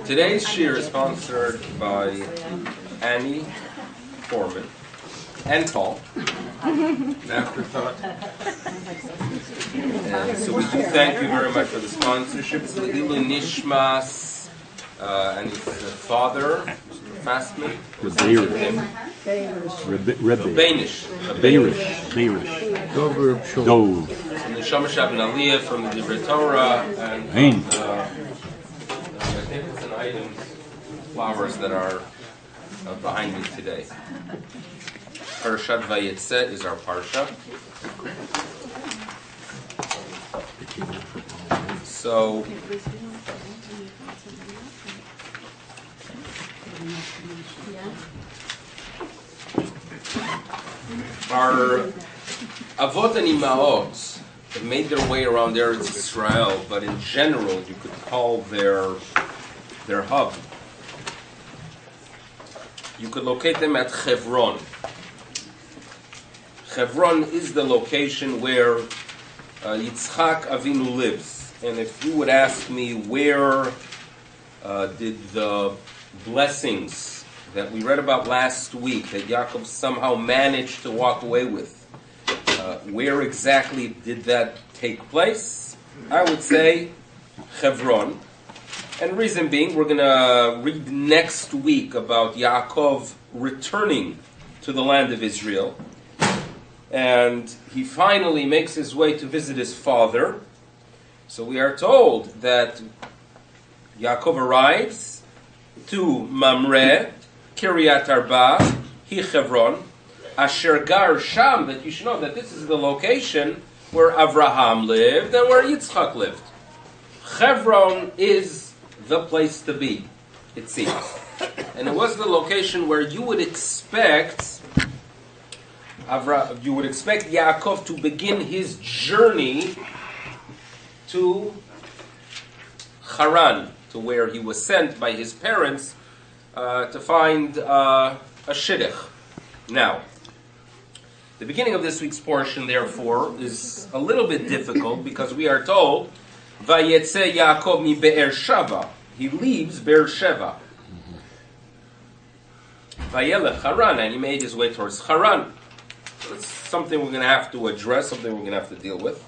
Today's shir is sponsored by Annie Foreman and Paul. Afterthought. And so we do thank you very much for the sponsorship. It's Le'ilu Nishmas and his father, Mr. Fastman. Dov. From the Shamash Abin Aliyah, from the Divrei Torah, and from the magnificent items, flowers that are behind me today. Parashat Vayetze is our parsha. So, our Avot and Imaot made their way around Eretz Israel, but in general, you could call their hub. You could locate them at Hebron. Hebron is the location where Yitzchak Avinu lives. And if you would ask me where did the blessings that we read about last week, that Yaakov somehow managed to walk away with, where exactly did that take place? I would say Hebron. And reason being, we're going to read next week about Yaakov returning to the land of Israel. And he finally makes his way to visit his father. So we are told that Yaakov arrives to Mamre, Kiryat Arba, Hi Hebron, Asher Gar Sham, that you should know that this is the location where Avraham lived and where Yitzchak lived. Hebron is the place to be, it seems. And it was the location where you would expect Yaakov to begin his journey to Haran, to where he was sent by his parents to find a shidduch. Now, the beginning of this week's portion, therefore, is a little bit difficult because we are told, Vayetze Yaakov mi Be'er-Sheva. He leaves Be'er-Sheva. Vayelech Haran, and he made his way towards Haran. That's something we're going to have to address, something we're going to have to deal with.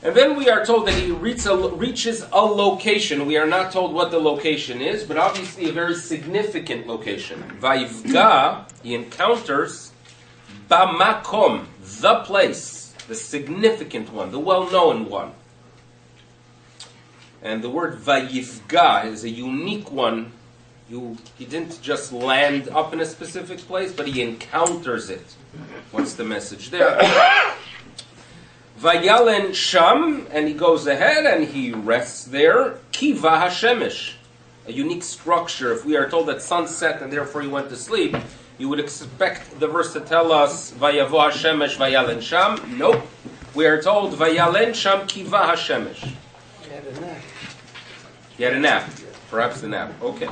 And then we are told that he reaches a location. We are not told what the location is, but obviously a very significant location. Vayivga, he encounters Bamakom, the place, the significant one, the well-known one. And the word Vayivga is a unique one. He didn't just land up in a specific place, but he encounters it. What's the message there? Vayalen Sham, and he goes ahead and he rests there. Kiva HaShemesh, a unique structure. If we are told that sunset and therefore he went to sleep, you would expect the verse to tell us Vayavo HaShemesh Vayalen Sham. Nope. We are told Vayalen Sham Kiva HaShemesh. He had a nap. Perhaps a nap. Okay.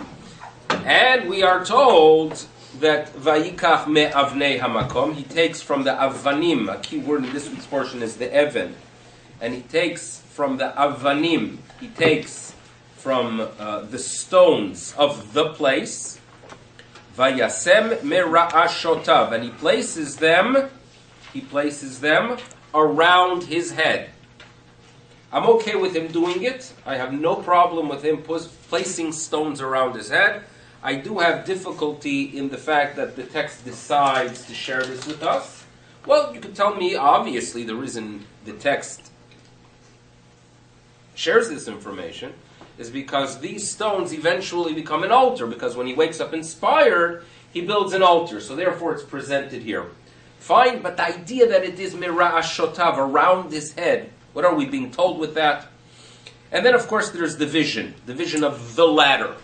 And we are told that Vayikach me avnei hamakom, he takes from the avanim, a key word in this week's portion is the even, and he takes from the avanim, he takes from the stones of the place, Vayasem me ra'ashotav, and he places them around his head. I'm okay with him doing it. I have no problem with him placing stones around his head. I do have difficulty in the fact that the text decides to share this with us. Well, you could tell me, obviously, the reason the text shares this information is because these stones eventually become an altar, because when he wakes up inspired, he builds an altar, so therefore it's presented here. Fine, but the idea that it is mira'ashotav, around his head, what are we being told with that? And then, of course, there's the vision of the ladder.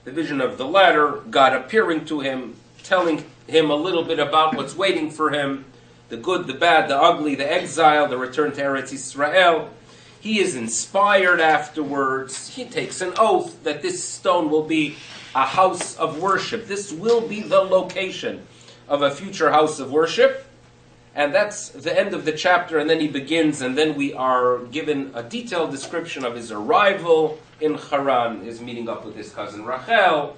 The vision of the ladder, God appearing to him, telling him a little bit about what's waiting for him, the good, the bad, the ugly, the exile, the return to Eretz Israel. He is inspired afterwards. He takes an oath that this stone will be a house of worship. This will be the location of a future house of worship. And that's the end of the chapter, and then he begins, and then we are given a detailed description of his arrival in Haran, his meeting up with his cousin Rachel.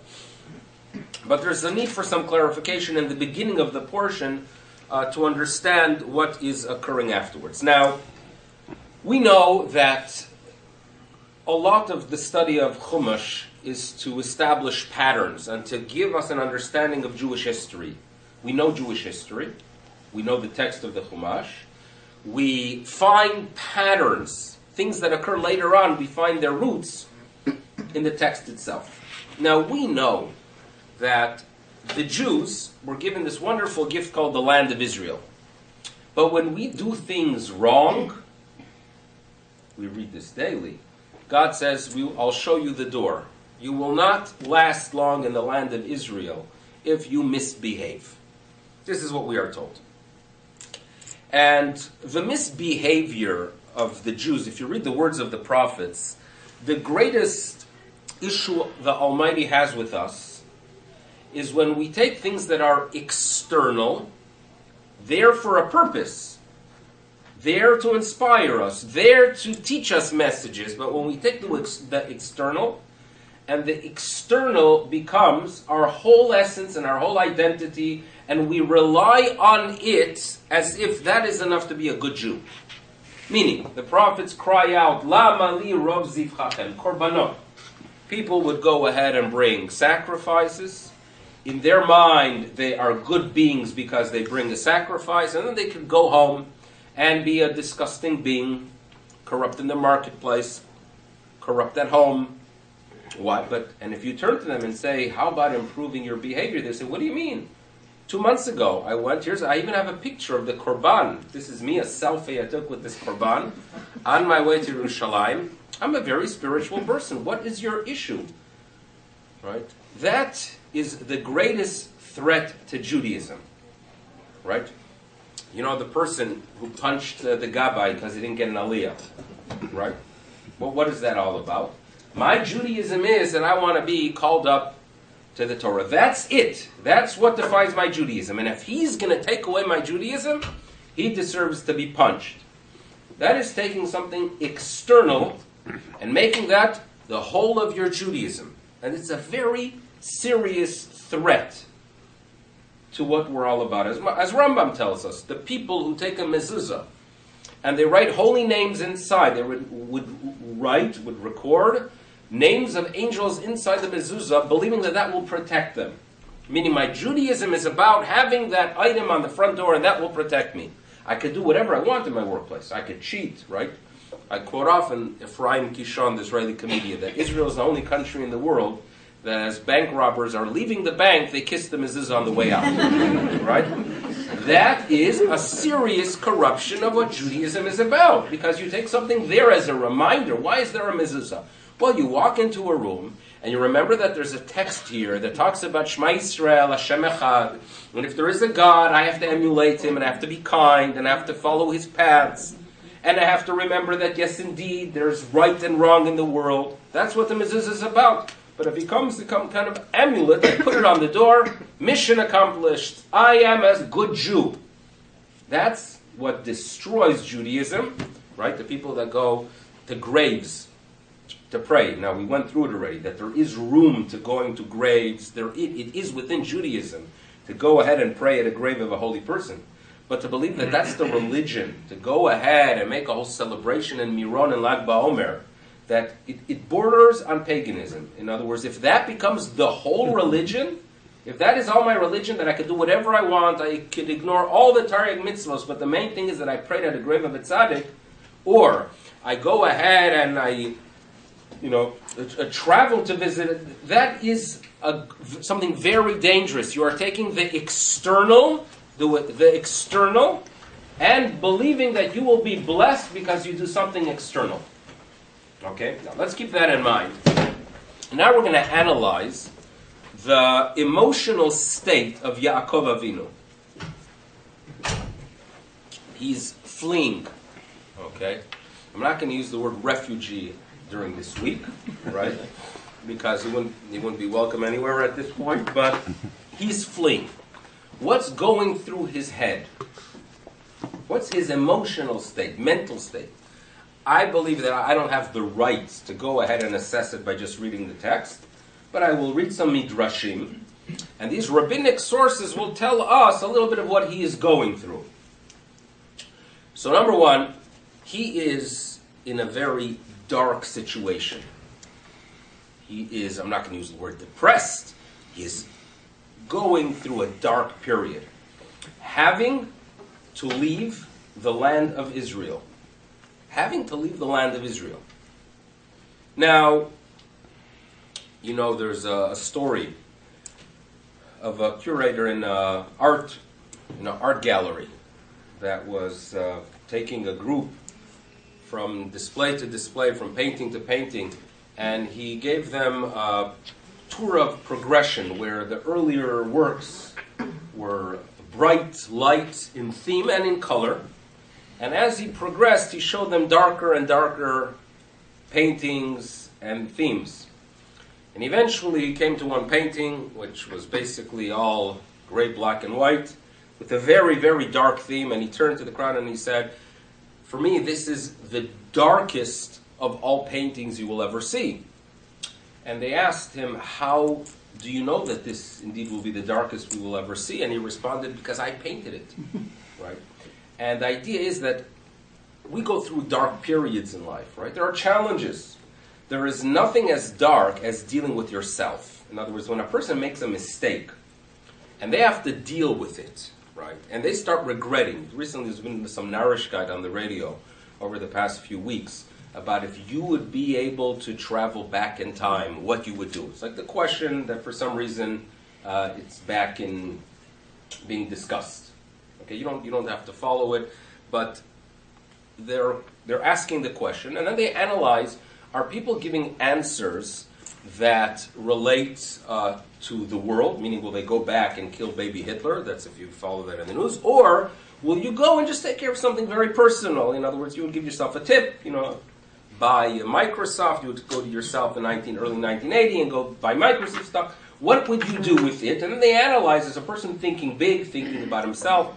But there's a need for some clarification in the beginning of the portion to understand what is occurring afterwards. Now, we know that a lot of the study of Chumash is to establish patterns and to give us an understanding of Jewish history. We know Jewish history. We know the text of the Chumash. We find patterns, things that occur later on, we find their roots in the text itself. Now, we know that the Jews were given this wonderful gift called the land of Israel. But when we do things wrong, we read this daily, God says, I'll show you the door. You will not last long in the land of Israel if you misbehave. This is what we are told. And the misbehavior of the Jews, if you read the words of the prophets, the greatest issue the Almighty has with us is when we take things that are external, there for a purpose, there to inspire us, there to teach us messages, but when we take the external, and the external becomes our whole essence and our whole identity, and we rely on it as if that is enough to be a good Jew. Meaning, the prophets cry out, Lama li rov zivchachem, korbanot. People would go ahead and bring sacrifices. In their mind, they are good beings because they bring a sacrifice, and then they could go home and be a disgusting being, corrupt in the marketplace, corrupt at home. Why? And if you turn to them and say, how about improving your behavior? They say, what do you mean? 2 months ago, I even have a picture of the Korban. This is me, a selfie I took with this Korban on my way to Yerushalayim. I'm a very spiritual person. What is your issue? Right? That is the greatest threat to Judaism. Right? You know, the person who punched the Gabbai because he didn't get an aliyah. Right? Well, what is that all about? My Judaism is that I want to be called up to the Torah. That's it. That's what defines my Judaism. And if he's going to take away my Judaism, he deserves to be punched. That is taking something external and making that the whole of your Judaism. And it's a very serious threat to what we're all about. As Rambam tells us, the people who take a mezuzah and they write holy names inside, they would record names of angels inside the mezuzah, believing that will protect them. Meaning my Judaism is about having that item on the front door and that will protect me. I could do whatever I want in my workplace. I could cheat, right? I quote often Ephraim Kishon, the Israeli comedian, that Israel is the only country in the world that as bank robbers are leaving the bank, they kiss the mezuzah on the way out. Right? That is a serious corruption of what Judaism is about. Because you take something there as a reminder. Why is there a mezuzah? Well, you walk into a room, and you remember that there's a text here that talks about Shema Yisrael, Hashem Echad, and if there is a God, I have to emulate Him, and I have to be kind, and I have to follow His paths, and I have to remember that, yes, indeed, there's right and wrong in the world. That's what the mezuzah is about. But if it comes to some kind of amulet, I put it on the door, mission accomplished, I am a good Jew. That's what destroys Judaism, right? The people that go to graves to pray. Now, we went through it already, that there is room to going to graves. It is within Judaism to go ahead and pray at a grave of a holy person. But to believe that that's the religion, to go ahead and make a whole celebration in Miron and Lag BaOmer, that it borders on paganism. In other words, if that becomes the whole religion, if that is all my religion, that I could do whatever I want, I could ignore all the Tariq mitzvahs, but the main thing is that I prayed at a grave of a tzaddik, or I go ahead and I travel to visit, that is something very dangerous. You are taking the external, and believing that you will be blessed because you do something external. Okay? Now, let's keep that in mind. Now we're going to analyze the emotional state of Yaakov Avinu. He's fleeing. Okay? I'm not going to use the word refugee during this week, right? Because he wouldn't be welcome anywhere at this point, but he's fleeing. What's going through his head? What's his emotional state, mental state? I believe that I don't have the right to go ahead and assess it by just reading the text, but I will read some midrashim, and these rabbinic sources will tell us a little bit of what he is going through. So number one, he is in a very dark situation. He is, I'm not going to use the word depressed, he is going through a dark period. Having to leave the land of Israel. Having to leave the land of Israel. Now, you know, there's a story of a curator in an art gallery that was taking a group from display to display, from painting to painting, and he gave them a tour of progression where the earlier works were bright, light in theme and in color, and as he progressed, he showed them darker and darker paintings and themes. And eventually he came to one painting, which was basically all gray, black, and white, with a very, very dark theme, and he turned to the crowd and he said, "For me, this is the darkest of all paintings you will ever see." And they asked him, "How do you know that this indeed will be the darkest we will ever see?" And he responded, "Because I painted it." Right? And the idea is that we go through dark periods in life, right? There are challenges. There is nothing as dark as dealing with yourself. In other words, when a person makes a mistake and they have to deal with it, right? And they start regretting. Recently there's been some Narishkeit on the radio over the past few weeks about if you would be able to travel back in time, what you would do. It's like the question that for some reason it's back in being discussed. Okay, you don't have to follow it, but they're asking the question, and then they analyze, are people giving answers that relate to the world, meaning will they go back and kill baby Hitler? That's if you follow that in the news. Or will you go and just take care of something very personal? In other words, you would give yourself a tip, buy a Microsoft, you would go to yourself in early 1980 and go buy Microsoft stuff. What would you do with it? And then they analyze as a person thinking big, thinking about himself,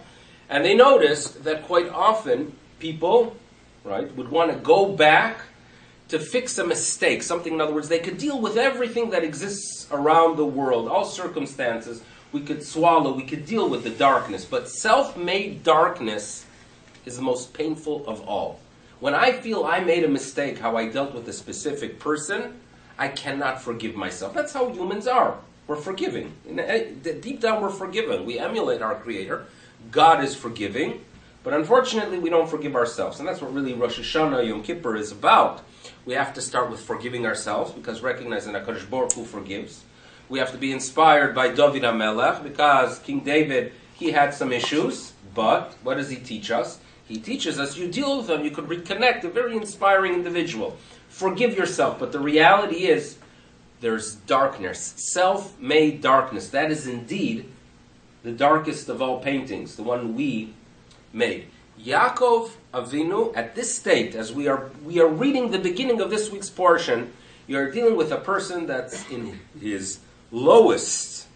and they noticed that quite often people, right, would want to go back to fix a mistake, something, in other words, they could deal with everything that exists around the world, all circumstances, we could swallow, we could deal with the darkness, but self-made darkness is the most painful of all. When I feel I made a mistake, how I dealt with a specific person, I cannot forgive myself. That's how humans are. We're forgiving. Deep down we're forgiven. We emulate our Creator. God is forgiving, but unfortunately we don't forgive ourselves, and that's what really Rosh Hashanah, Yom Kippur is about. We have to start with forgiving ourselves, because recognizing that HaKadosh Baruch Hu forgives. We have to be inspired by David HaMelech, because King David, he had some issues, but what does he teach us? He teaches us you deal with them, you could reconnect, a very inspiring individual. Forgive yourself, but the reality is there's darkness, self-made darkness. That is indeed the darkest of all paintings, the one we made. Yaakov Avinu, at this state, as we are reading the beginning of this week's portion, you are dealing with a person that's in his lowest,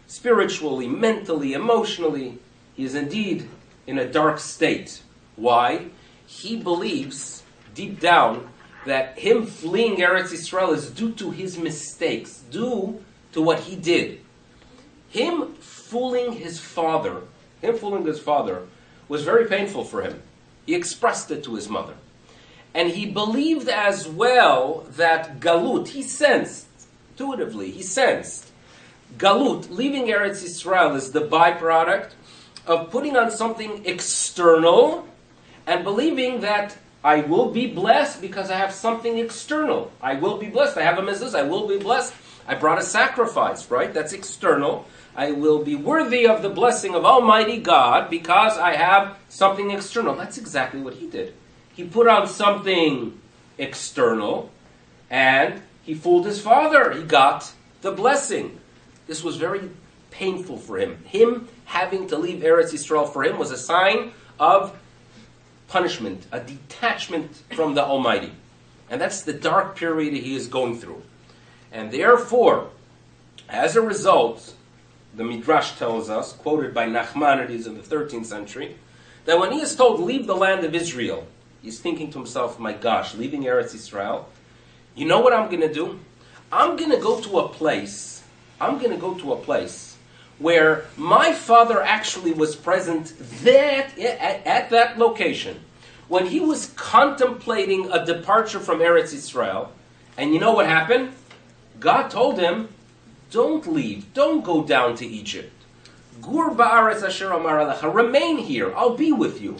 spiritually, mentally, emotionally. He is indeed in a dark state. Why? He believes, deep down, that him fleeing Eretz Yisrael is due to his mistakes, due to what he did. Him fooling his father was very painful for him. He expressed it to his mother. And he believed as well that Galut, he sensed, intuitively, Galut, leaving Eretz Yisrael, is the byproduct of putting on something external and believing that I will be blessed because I have something external. I will be blessed. I have a mezuzah. I will be blessed. I brought a sacrifice, right? That's external. I will be worthy of the blessing of Almighty God because I have something external. That's exactly what he did. He put on something external and he fooled his father. He got the blessing. This was very painful for him. Him having to leave Eretz Yisrael for him was a sign of punishment, a detachment from the Almighty. And that's the dark period he is going through. And therefore, as a result, the Midrash tells us, quoted by Nachmanides in the 13th century, that when he is told, leave the land of Israel, he's thinking to himself, my gosh, leaving Eretz Yisrael, you know what I'm going to do? I'm going to go to a place where my father actually was present at that location when he was contemplating a departure from Eretz Yisrael. And you know what happened? God told him, don't leave, don't go down to Egypt. Gur ba'aretz asher amar alecha, remain here, I'll be with you.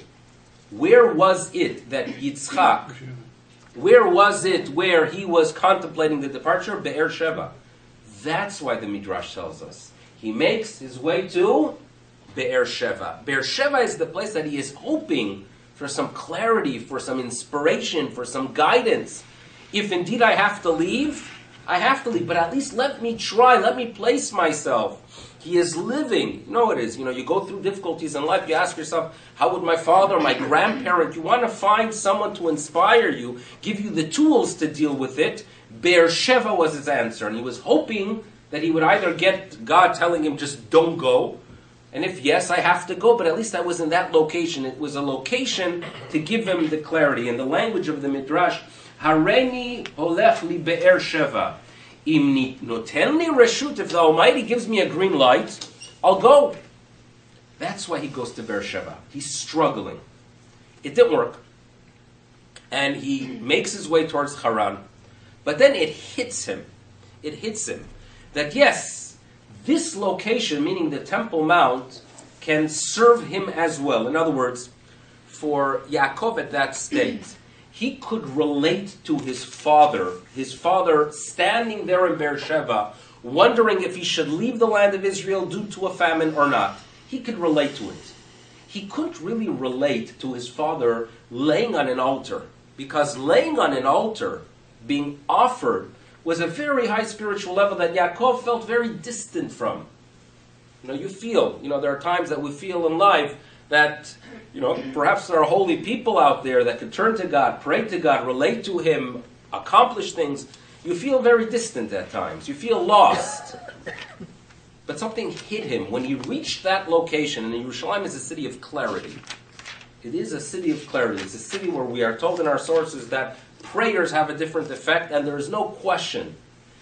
Where was it that Yitzchak, where he was contemplating the departure? Be'er Sheva. That's why the Midrash tells us. He makes his way to Be'er Sheva. Be'er Sheva is the place that he is hoping for some clarity, for some inspiration, for some guidance. If indeed I have to leave, but at least let me try, let me place myself. He is living. You know it is. You go through difficulties in life, you ask yourself, how would my father, my grandparent, you want to find someone to inspire you, give you the tools to deal with it. Be'er Sheva was his answer, and he was hoping that he would either get God telling him, just don't go, and if yes, I have to go, but at least I was in that location. It was a location to give him the clarity. In the language of the Midrash, Hareni holech li be'er sheva. Im noten li reshut, if the Almighty gives me a green light, I'll go. That's why he goes to Be'er Sheva. He's struggling. It didn't work. And he makes his way towards Haran. But then it hits him that yes, this location, meaning the Temple Mount, can serve him as well. In other words, for Yaakov at that state, he could relate to his father standing there in Beersheba, wondering if he should leave the land of Israel due to a famine or not. He could relate to it. He couldn't really relate to his father laying on an altar, because laying on an altar, being offered, was a very high spiritual level that Yaakov felt very distant from. You feel, there are times that we feel in life that, perhaps there are holy people out there that could turn to God, pray to God, relate to Him, accomplish things. You feel very distant at times. You feel lost. But something hit him when he reached that location, and Yerushalayim is a city of clarity. It is a city of clarity. It's a city where we are told in our sources that prayers have a different effect, and there is no question.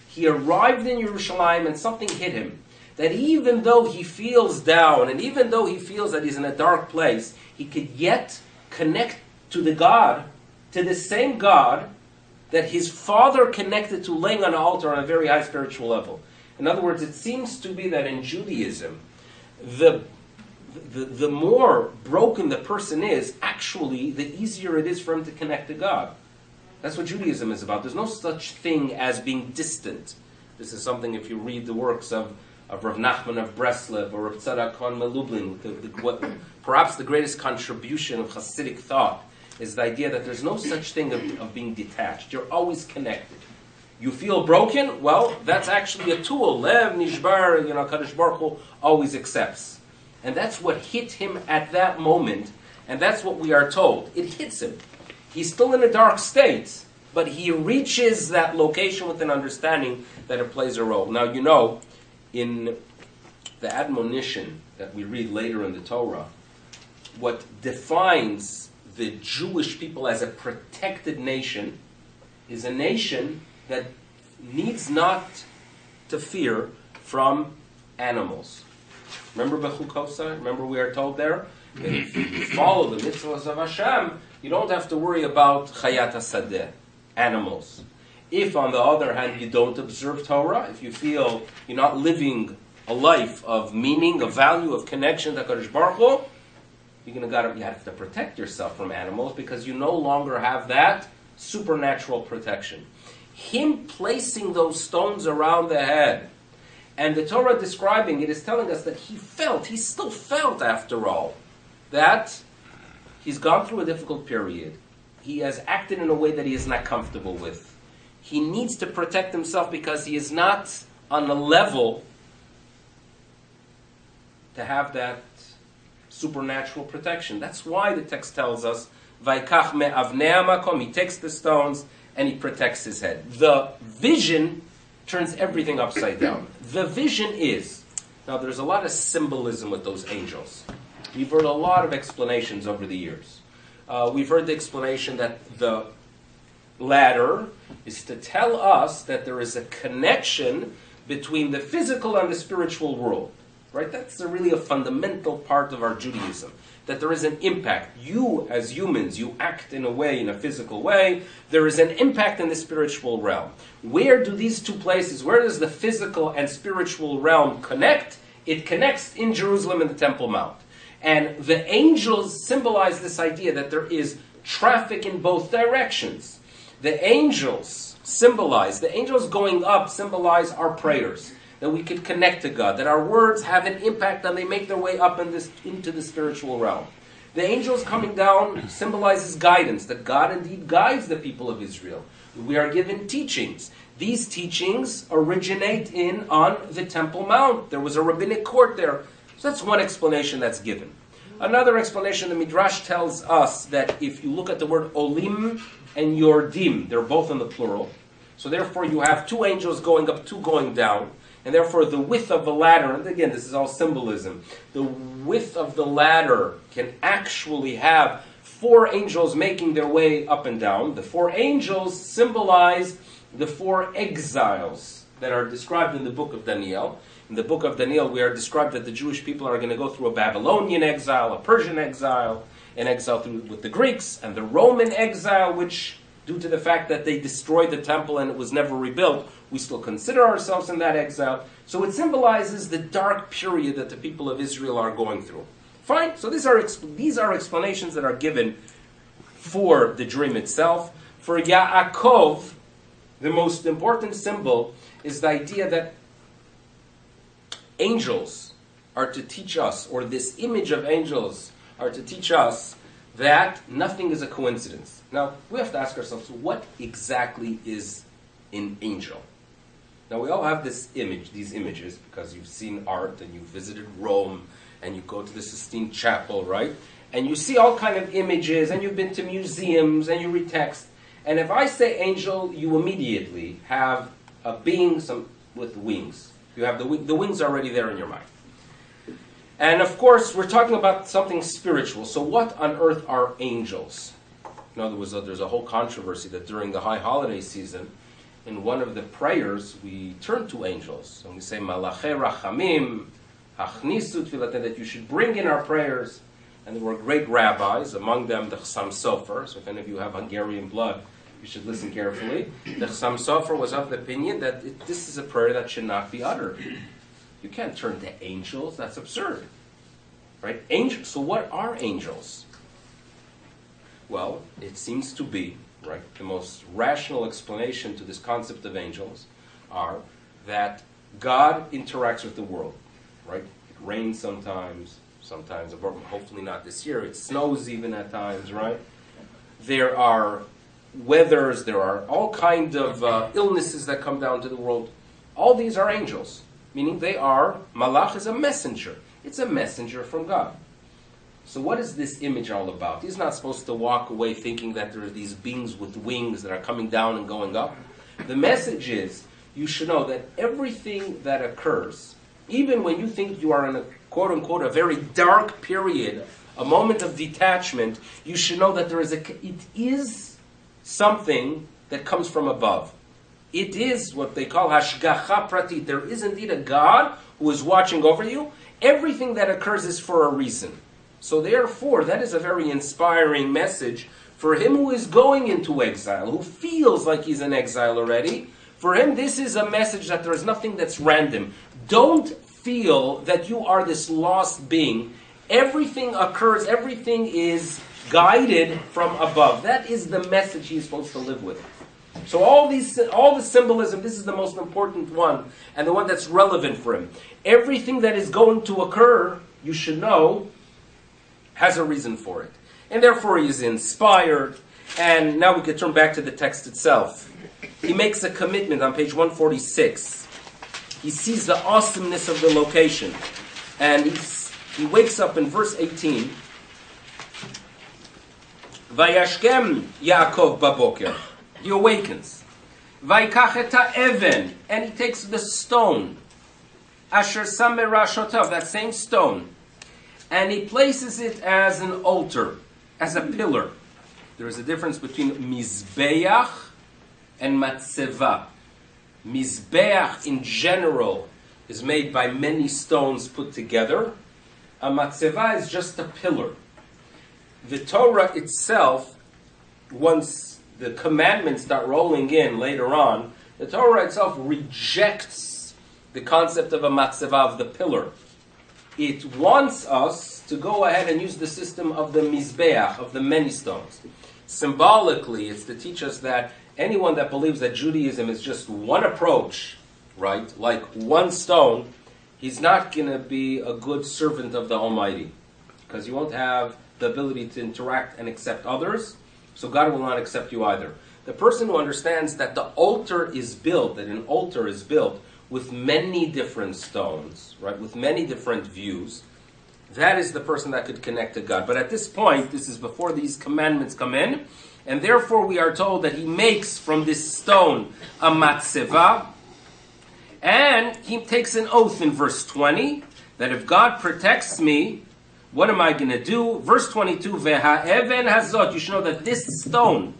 He arrived in Yerushalayim and something hit him. That even though he feels down, and even though he feels that he's in a dark place, he could yet connect to the same God that his father connected to, laying on an altar on a very high spiritual level. In other words, it seems to be that in Judaism, the more broken the person is, actually, the easier it is for him to connect to God. That's what Judaism is about. There's no such thing as being distant. This is something, if you read the works of Rav Nachman of Breslev or Rav Tzadok Khan Melublin, perhaps the greatest contribution of Hasidic thought is the idea that there's no such thing of being detached. You're always connected. You feel broken? Well, that's actually a tool. Lev, Nishbar, Kadosh Baruch Hu always accepts. And that's what hit him at that moment, and that's what we are told. It hits him. He's still in a dark state, but he reaches that location with an understanding that it plays a role. Now, in the admonition that we read later in the Torah, what defines the Jewish people as a protected nation is a nation that needs not to fear from animals. Remember Bechukosa? Remember we are told there that if you follow the mitzvahs of Hashem, you don't have to worry about Chayat HaSadeh, animals. If, on the other hand, you don't observe Torah, if you feel you're not living a life of meaning, of value, of connection to Kadosh Baruch Hu, you have to protect yourself from animals because you no longer have that supernatural protection. Him placing those stones around the head, and the Torah describing it is telling us that he still felt after all, that he's gone through a difficult period. He has acted in a way that he is not comfortable with. He needs to protect himself because he is not on the level to have that supernatural protection. That's why the text tells us, Vaikach me'avnei hamakom, he takes the stones and he protects his head. The vision turns everything upside down. The vision is, now there's a lot of symbolism with those angels. We've heard a lot of explanations over the years. We've heard the explanation that the ladder is to tell us that there is a connection between the physical and the spiritual world. Right? That's really a fundamental part of our Judaism. That there is an impact. You, as humans, you act in a way, in a physical way. There is an impact in the spiritual realm. Where do these two places, where does the physical and spiritual realm connect? It connects in Jerusalem in the Temple Mount. And the angels symbolize this idea that there is traffic in both directions. The angels going up symbolize our prayers. That we could connect to God, that our words have an impact and they make their way up into the spiritual realm. The angels coming down symbolizes guidance, that God indeed guides the people of Israel. We are given teachings. These teachings originate on the Temple Mount. There was a rabbinic court there. So that's one explanation that's given. Another explanation, the Midrash tells us that if you look at the word olim and yordim, they're both in the plural. So therefore you have two angels going up, two going down. And therefore the width of the ladder, and again this is all symbolism, the width of the ladder can actually have four angels making their way up and down. The four angels symbolize the four exiles that are described in the book of Daniel. In the book of Daniel we are described that the Jewish people are going to go through a Babylonian exile, a Persian exile, an exile with the Greeks, and the Roman exile, which due to the fact that they destroyed the temple and it was never rebuilt, we still consider ourselves in that exile. So it symbolizes the dark period that the people of Israel are going through. Fine, so these are explanations that are given for the dream itself. For Yaakov, the most important symbol is the idea that angels are to teach us, or this image of angels are to teach us that nothing is a coincidence. Now, we have to ask ourselves, what exactly is an angel? Now, we all have these images, because you've seen art, and you've visited Rome, and you go to the Sistine Chapel, right? And you see all kind of images, and you've been to museums, and you read text. And if I say angel, you immediately have a being with wings. You have the wings already there in your mind. And of course, we're talking about something spiritual. So what on earth are angels? In other words, there's a whole controversy that during the high holiday season, in one of the prayers, we turn to angels. And we say, Malache Rachamim, Achnisu Tfilaten, that you should bring in our prayers. And there were great rabbis, among them the Chassam Sofer. So if any of you have Hungarian blood, you should listen carefully. The Chassam Sofer was of the opinion that this is a prayer that should not be uttered. You can't turn to angels. That's absurd. Right? So what are angels? Well, it seems to be, right, the most rational explanation to this concept of angels are that God interacts with the world. Right? It rains sometimes, hopefully not this year. It snows even at times, right? There are weathers, there are all kinds of illnesses that come down to the world. All these are angels. Meaning Malach is a messenger. It's a messenger from God. So what is this image all about? He's not supposed to walk away thinking that there are these beings with wings that are coming down and going up. The message is, you should know that everything that occurs, even when you think you are in a quote-unquote a very dark period, a moment of detachment, you should know that it is something that comes from above. It is what they call hashgacha pratit. There is indeed a God who is watching over you. Everything that occurs is for a reason. So therefore, that is a very inspiring message for him who is going into exile, who feels like he's in exile already. For him, this is a message that there is nothing that's random. Don't feel that you are this lost being. Everything occurs, everything is guided from above. That is the message he's supposed to live with. So all the symbolism, this is the most important one, and the one that's relevant for him. Everything that is going to occur, you should know, has a reason for it. And therefore he is inspired. And now we can turn back to the text itself. He makes a commitment on page 146. He sees the awesomeness of the location. And he wakes up in verse 18. Vayashkem Yaakov baboker. He awakens. Vaikach et ha'even, and he takes the stone. Asher sam merashotav, that same stone, and he places it as an altar, as a pillar. There is a difference between mizbeach and matzeva. Mizbeach in general is made by many stones put together. A matzeva is just a pillar. The Torah itself, once the commandments start rolling in later on, the Torah itself rejects the concept of a matzeva, of the pillar. It wants us to go ahead and use the system of the mizbeach, of the many stones. Symbolically, it's to teach us that anyone that believes that Judaism is just one approach, right, like one stone, he's not going to be a good servant of the Almighty, because you won't have the ability to interact and accept others, so God will not accept you either. The person who understands that the altar is built, that an altar is built with many different stones, right, with many different views, that is the person that could connect to God. But at this point, this is before these commandments come in, and therefore we are told that he makes from this stone a matzeva, and he takes an oath in verse 20, that if God protects me, what am I going to do? Verse 22, Ve'ha'even hazot, you should know that this stone,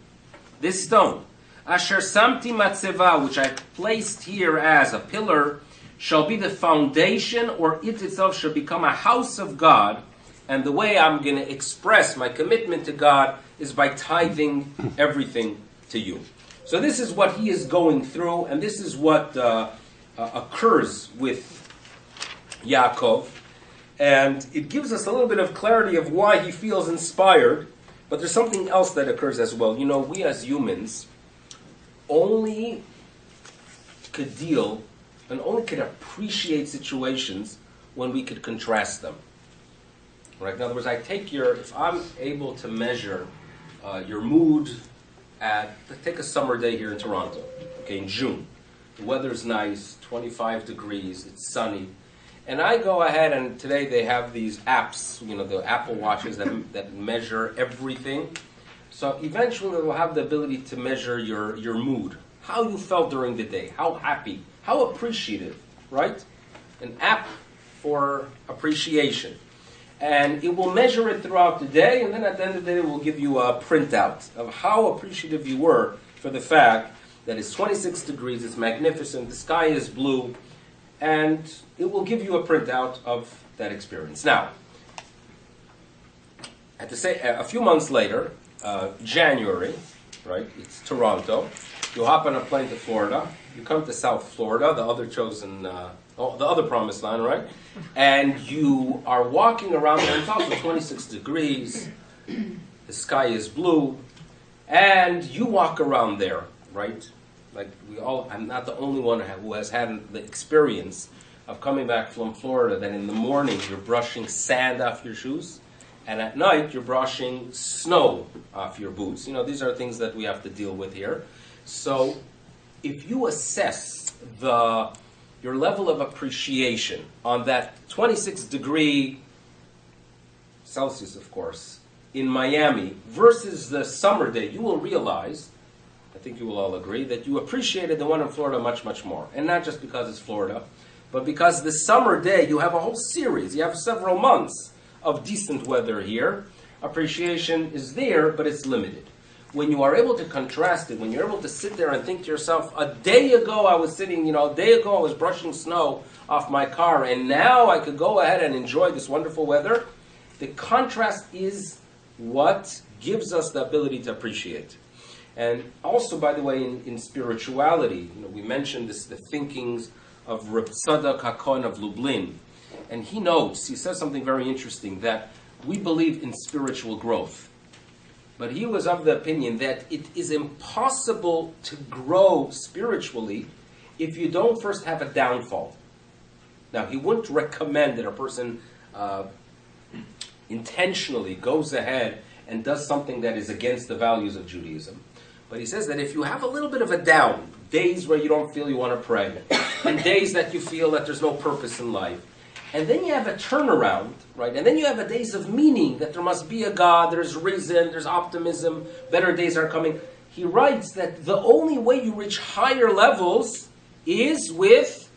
Asher samti matzeva, which I placed here as a pillar, shall be the foundation, or it itself shall become a house of God. And the way I'm going to express my commitment to God is by tithing everything to you. So this is what he is going through, and this is what occurs with Yaakov. And it gives us a little bit of clarity of why he feels inspired, but there's something else that occurs as well. You know, we as humans only could deal and only could appreciate situations when we could contrast them. Right? In other words, if I'm able to measure your mood take a summer day here in Toronto, okay, in June. The weather's nice, 25 degrees, it's sunny. And I go ahead, and today they have these apps, you know, the Apple Watches that measure everything. So eventually we'll have the ability to measure your mood, how you felt during the day, how happy, how appreciative, right? An app for appreciation. And it will measure it throughout the day, and then at the end of the day it will give you a printout of how appreciative you were for the fact that it's 26 degrees, it's magnificent, the sky is blue, and it will give you a printout of that experience. Now, a few months later, January, right? It's Toronto. You hop on a plane to Florida. You come to South Florida, the other promised land, right? And you are walking around there. It's also 26 degrees. The sky is blue, and you walk around there, right? Like I'm not the only one who has had the experience of coming back from Florida. That in the morning you're brushing sand off your shoes, and at night you're brushing snow off your boots. You know, these are things that we have to deal with here. So, if you assess your level of appreciation on that 26 degree Celsius, of course, in Miami versus the summer day, you will realize, I think you will all agree, that you appreciated the one in Florida much, much more. And not just because it's Florida, but because the summer day, you have a whole series, you have several months of decent weather here. Appreciation is there, but it's limited. When you are able to contrast it, when you're able to sit there and think to yourself, a day ago I was brushing snow off my car, and now I could go ahead and enjoy this wonderful weather, the contrast is what gives us the ability to appreciate. And also, by the way, in spirituality, you know, we mentioned the thinkings of Reb Tzadok HaKohen of Lublin, and he says something very interesting, that we believe in spiritual growth. But he was of the opinion that it is impossible to grow spiritually if you don't first have a downfall. Now, he wouldn't recommend that a person intentionally goes ahead and does something that is against the values of Judaism. But he says that if you have a little bit of a down, days where you don't feel you want to pray, and days that you feel that there's no purpose in life, and then you have a turnaround, right? And then you have a days of meaning, that there must be a God, there's reason, there's optimism, better days are coming. He writes that the only way you reach higher levels is with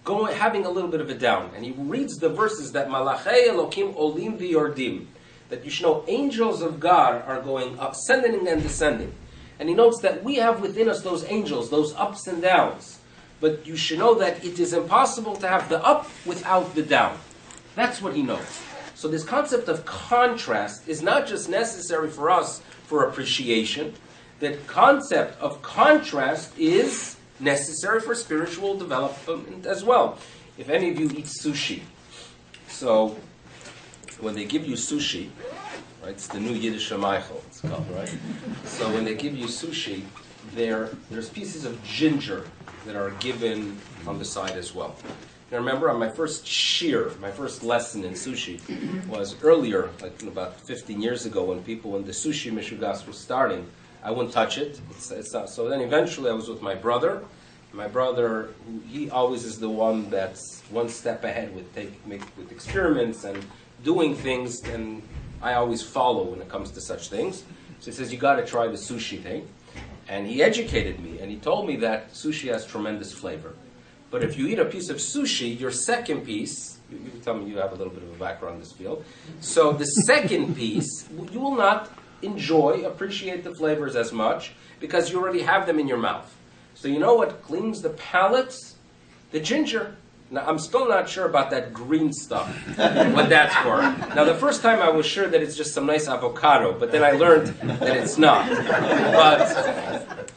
having a little bit of a down. And he reads the verses that Malachei Elokim Olim V'Yordim, that you should know angels of God are going up, ascending and descending. And he notes that we have within us those angels, those ups and downs. But you should know that it is impossible to have the up without the down. That's what he knows. So this concept of contrast is not just necessary for us for appreciation. The concept of contrast is necessary for spiritual development as well. If any of you eat sushi, so when they give you sushi, right, it's the new Yiddish Michael, it's called, right? So when they give you sushi, there's pieces of ginger that are given on the side as well. Now remember, on my first shiur, my first lesson in sushi was earlier, like about 15 years ago, when the sushi mishugas was starting. I wouldn't touch it. It's not. So then eventually I was with my brother. My brother, he always is the one that's one step ahead with experiments and doing things, and I always follow when it comes to such things. So he says, you got to try the sushi thing. And he educated me, and he told me that sushi has tremendous flavor. But if you eat a piece of sushi, your second piece, you tell me you have a little bit of a background in this field, so the second piece, you will not appreciate the flavors as much, because you already have them in your mouth. So you know what cleans the palate? The ginger. Now, I'm still not sure about that green stuff, what that's for. Now, the first time I was sure that it's just some nice avocado, but then I learned that it's not. But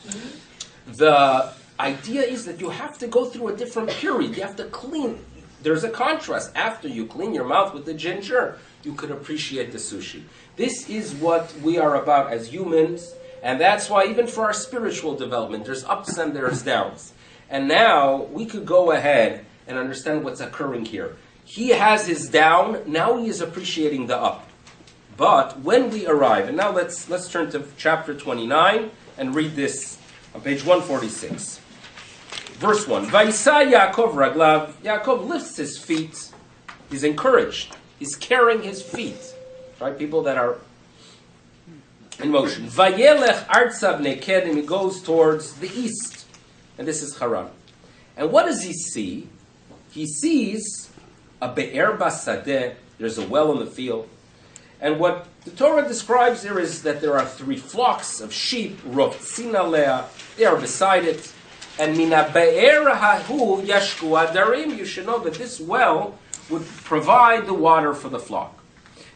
the idea is that you have to go through a different period. You have to clean. There's a contrast. After you clean your mouth with the ginger, you could appreciate the sushi. This is what we are about as humans, and that's why even for our spiritual development, there's ups and there's downs. And now we could go ahead and understand what's occurring here. He has his down, now he is appreciating the up. But when we arrive, and now let's turn to chapter 29 and read this on page 146. Verse 1. Vayisa Yaakov raglav. Yaakov lifts his feet. He's encouraged. He's carrying his feet. Right? People that are in motion. Vayelech artzav nekedim. He goes towards the east. And this is Haran. And what does he see? He sees a be'er basadeh. There's a well in the field. And what the Torah describes here is that there are 3 flocks of sheep. Rotzin alea. They are beside it. And mina be'er hahu yashku adarim. You should know that this well would provide the water for the flock.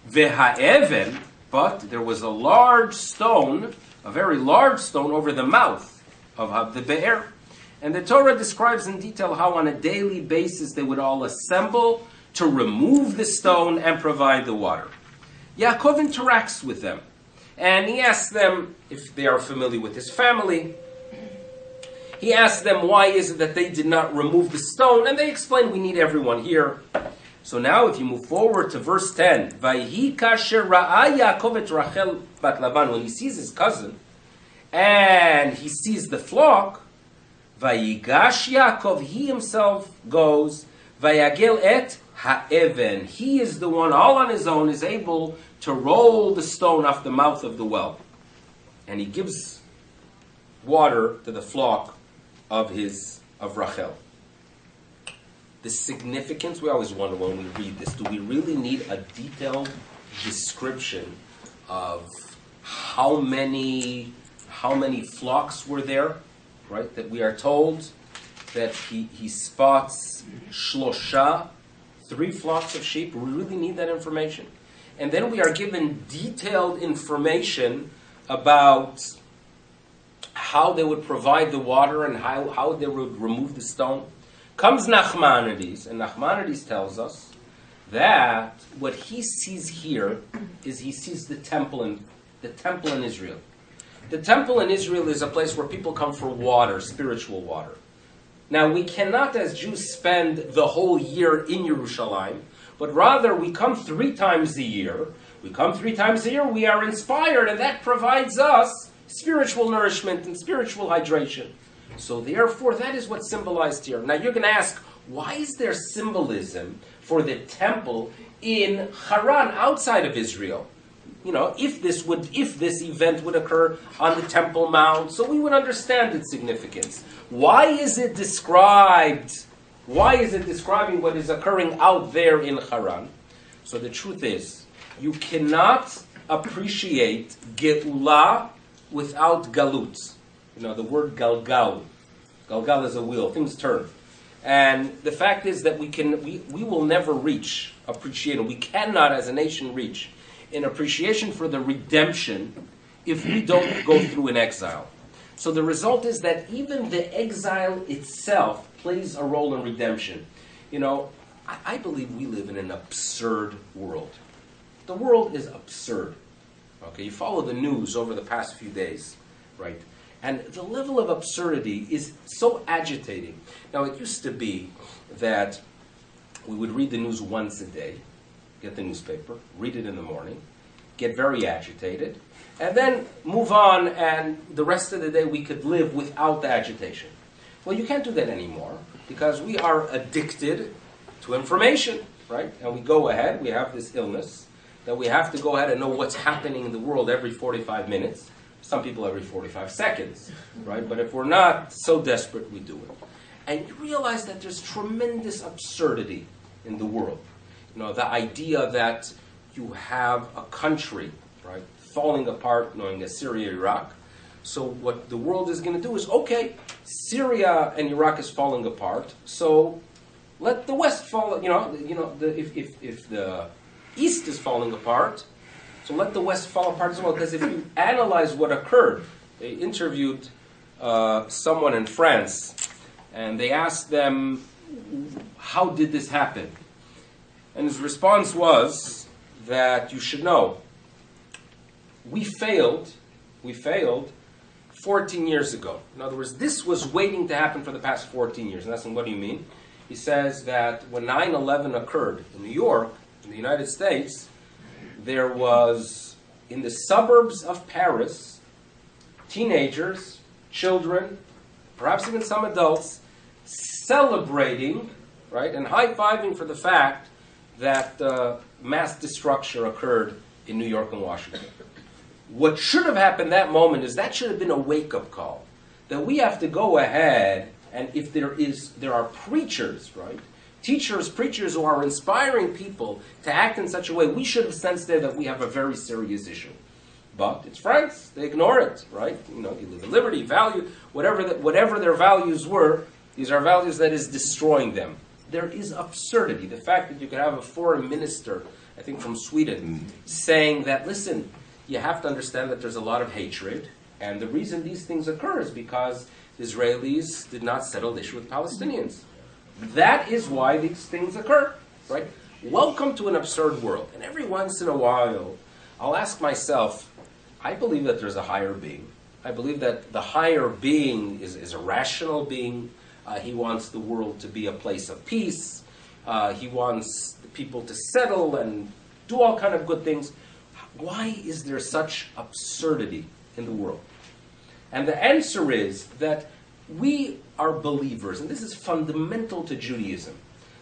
Veha'even, but there was a large stone, a very large stone over the mouth of the be'er. And the Torah describes in detail how on a daily basis they would all assemble to remove the stone and provide the water. Yaakov interacts with them. And he asks them if they are familiar with his family. He asks them why is it that they did not remove the stone. And they explain we need everyone here. So now if you move forward to verse 10. Vayhi kasher ra'a Yaakov et Rachel bat Laban. When he sees his cousin and he sees the flock, Vayigash Yaakov, he himself goes, Vayagel et ha'even. He is the one, all on his own, is able to roll the stone off the mouth of the well. And he gives water to the flock of Rachel. The significance, we always wonder when we read this, do we really need a detailed description of how many flocks were there? Right, that we are told that he spots shlosha, 3 flocks of sheep. We really need that information. And then we are given detailed information about how they would provide the water and how they would remove the stone. Comes Nachmanides, and Nachmanides tells us that what he sees here is he sees the temple in Israel. The temple in Israel is a place where people come for water, spiritual water. Now, we cannot, as Jews, spend the whole year in Yerushalayim, but rather we come 3 times a year. We come 3 times a year, we are inspired, and that provides us spiritual nourishment and spiritual hydration. So therefore, that is what's symbolized here. Now, you're going to ask, why is there symbolism for the temple in Haran, outside of Israel? You know, if this event would occur on the Temple Mount, so we would understand its significance. Why is it described Why is it describing what is occurring out there in Haran? So the truth is, you cannot appreciate Geula without Galut. The word Galgal. Galgal is a wheel. Things turn. And the fact is that we will never reach appreciation. We cannot, as a nation, reach an appreciation for the redemption if we don't go through an exile. So the result is that even the exile itself plays a role in redemption. I believe we live in an absurd world. The world is absurd. Okay, you follow the news over the past few days, right? And the level of absurdity is so agitating. Now, it used to be that we would read the news once a day, get the newspaper, read it in the morning, get very agitated, and then move on, and the rest of the day we could live without the agitation. Well, you can't do that anymore, because we are addicted to information, right? And we go ahead, we have this illness, that we have to go ahead and know what's happening in the world every 45 minutes. Some people every 45 seconds, right? But if we're not so desperate, we do it. And you realize that there's tremendous absurdity in the world. The idea that you have a country, right, falling apart, knowing as Syria, Iraq. So what the world is going to do is, okay, Syria and Iraq is falling apart, so let the West fall. If the East is falling apart, so let the West fall apart as well. Because if you analyze what occurred, they interviewed someone in France, and they asked them, how did this happen? And his response was that you should know, we failed 14 years ago. In other words, this was waiting to happen for the past 14 years. And that's what do you mean? He says that when 9/11 occurred in New York, in the United States, there was, in the suburbs of Paris, teenagers, children, perhaps even some adults, celebrating, right, and high-fiving for the fact that mass destruction occurred in New York and Washington. What should have happened that moment is that should have been a wake-up call. That we have to go ahead, and if there are preachers, right, teachers, preachers who are inspiring people to act in such a way, we should have sensed there that we have a very serious issue. But it's France. They ignore it, right? You live in liberty, value, whatever their values were, these are values that is destroying them. There is absurdity. The fact that you could have a foreign minister, I think from Sweden, saying that, listen, you have to understand that there's a lot of hatred, and the reason these things occur is because the Israelis did not settle the issue with Palestinians. That is why these things occur, right? Welcome to an absurd world. And every once in a while, I'll ask myself, I believe that there's a higher being. I believe that the higher being is a rational being. He wants the world to be a place of peace. He wants the people to settle and do all kind of good things. Why is there such absurdity in the world? And the answer is that we are believers, and this is fundamental to Judaism,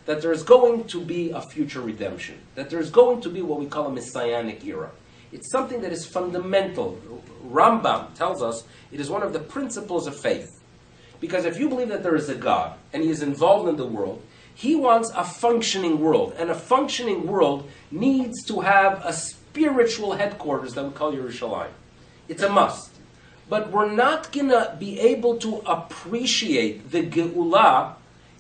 that there's going to be a future redemption, that there's going to be what we call a messianic era. It's something that is fundamental. Rambam tells us it is one of the principles of faith. Because if you believe that there is a God, and He is involved in the world, He wants a functioning world. And a functioning world needs to have a spiritual headquarters that we call Yerushalayim. It's a must. But we're not going to be able to appreciate the Geula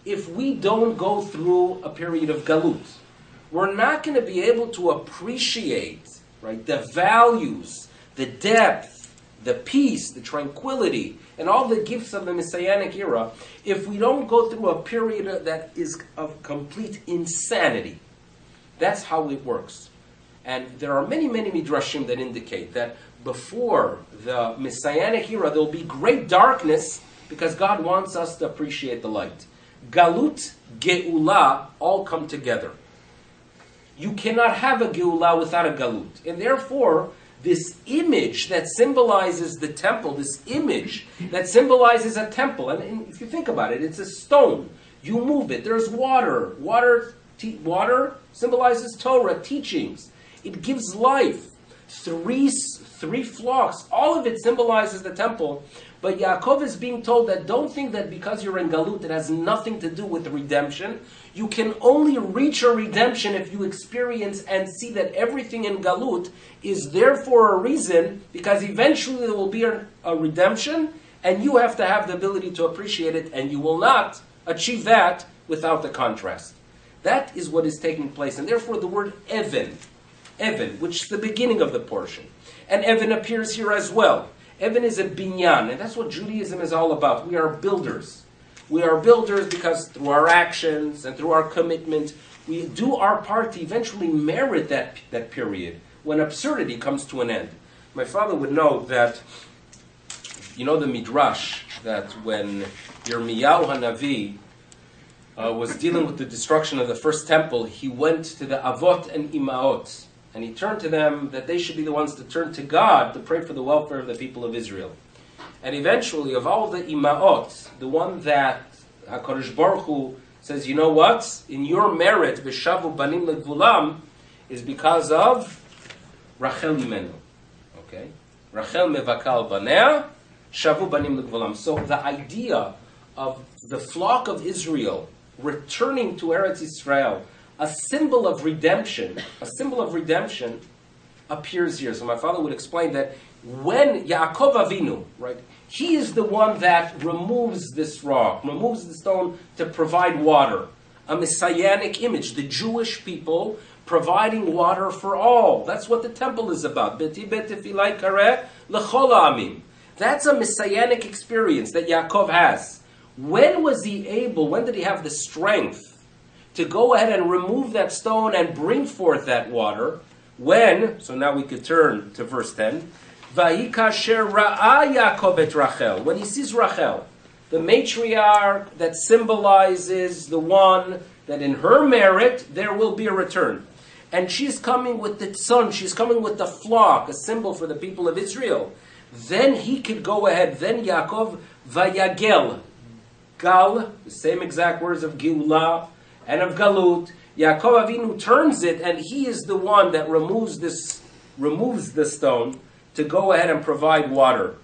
if we don't go through a period of Galut. We're not going to be able to appreciate, right, the values, the depth, the peace, the tranquility, and all the gifts of the Messianic era if we don't go through a period that is of complete insanity. That's how it works. And there are many, many midrashim that indicate that before the Messianic era, there will be great darkness because God wants us to appreciate the light. Galut, Geula, all come together. You cannot have a Geula without a Galut. And therefore, this image that symbolizes the temple, this image that symbolizes a temple, and if you think about it, it's a stone. You move it. There's water. Water symbolizes Torah, teachings. It gives life. Three flocks. All of it symbolizes the temple. But Yaakov is being told that don't think that because you're in Galut it has nothing to do with the redemption. You can only reach a redemption if you experience and see that everything in Galut is there for a reason, because eventually there will be a redemption, and you have to have the ability to appreciate it, and you will not achieve that without the contrast. That is what is taking place, and therefore the word Evan, which is the beginning of the portion. And Evan appears here as well. Evan is a binyan, and that's what Judaism is all about. We are builders. We are builders because through our actions and through our commitment, we do our part to eventually merit that period when absurdity comes to an end. My father would know that, you know the Midrash, that when Yirmiya Hanavi was dealing with the destruction of the first temple, he went to the Avot and Imaot, and he turned to them that they should be the ones to turn to God to pray for the welfare of the people of Israel. And eventually, of all the Imaot, the one that HaKadosh Baruch Hu says, you know what? In your merit, V'shavu banim legvulam, is because of Rachel Imenu. Okay? Rachel mevakal banea, shavu banim legvulam. So the idea of the flock of Israel returning to Eretz Yisrael, a symbol of redemption appears here. So my father would explain that when Yaakov Avinu, right, he is the one that removes this rock, removes the stone to provide water. A messianic image, the Jewish people providing water for all. That's what the temple is about. That's a messianic experience that Yaakov has. When did he have the strength to go ahead and remove that stone and bring forth that water? So now we could turn to verse 10. Vayikasher ra'a Yaakov et Rachel. When he sees Rachel, the matriarch that symbolizes the one that in her merit there will be a return. And she's coming with the son, she's coming with the flock, a symbol for the people of Israel. Then he could go ahead, then Yaakov, Vayagel. Gal, the same exact words of Geulah and of Galut. Yaakov Avinu turns it, and he is the one that removes the stone to go ahead and provide water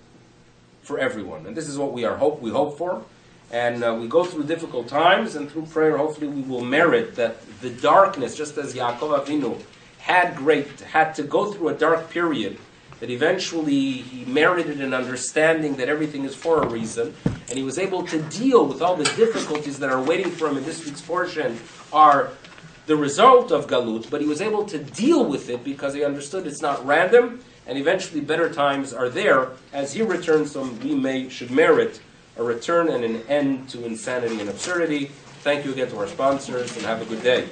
for everyone. And this is what we hope for. And we go through difficult times, and through prayer, hopefully we will merit that the darkness, just as Yaakov Avinu had to go through a dark period, that eventually he merited an understanding that everything is for a reason, and he was able to deal with all the difficulties that are waiting for him in this week's portion are the result of Galut, but he was able to deal with it because he understood it's not random, and eventually better times are there as he returns, so we should merit a return and an end to insanity and absurdity. Thank you again to our sponsors, and have a good day.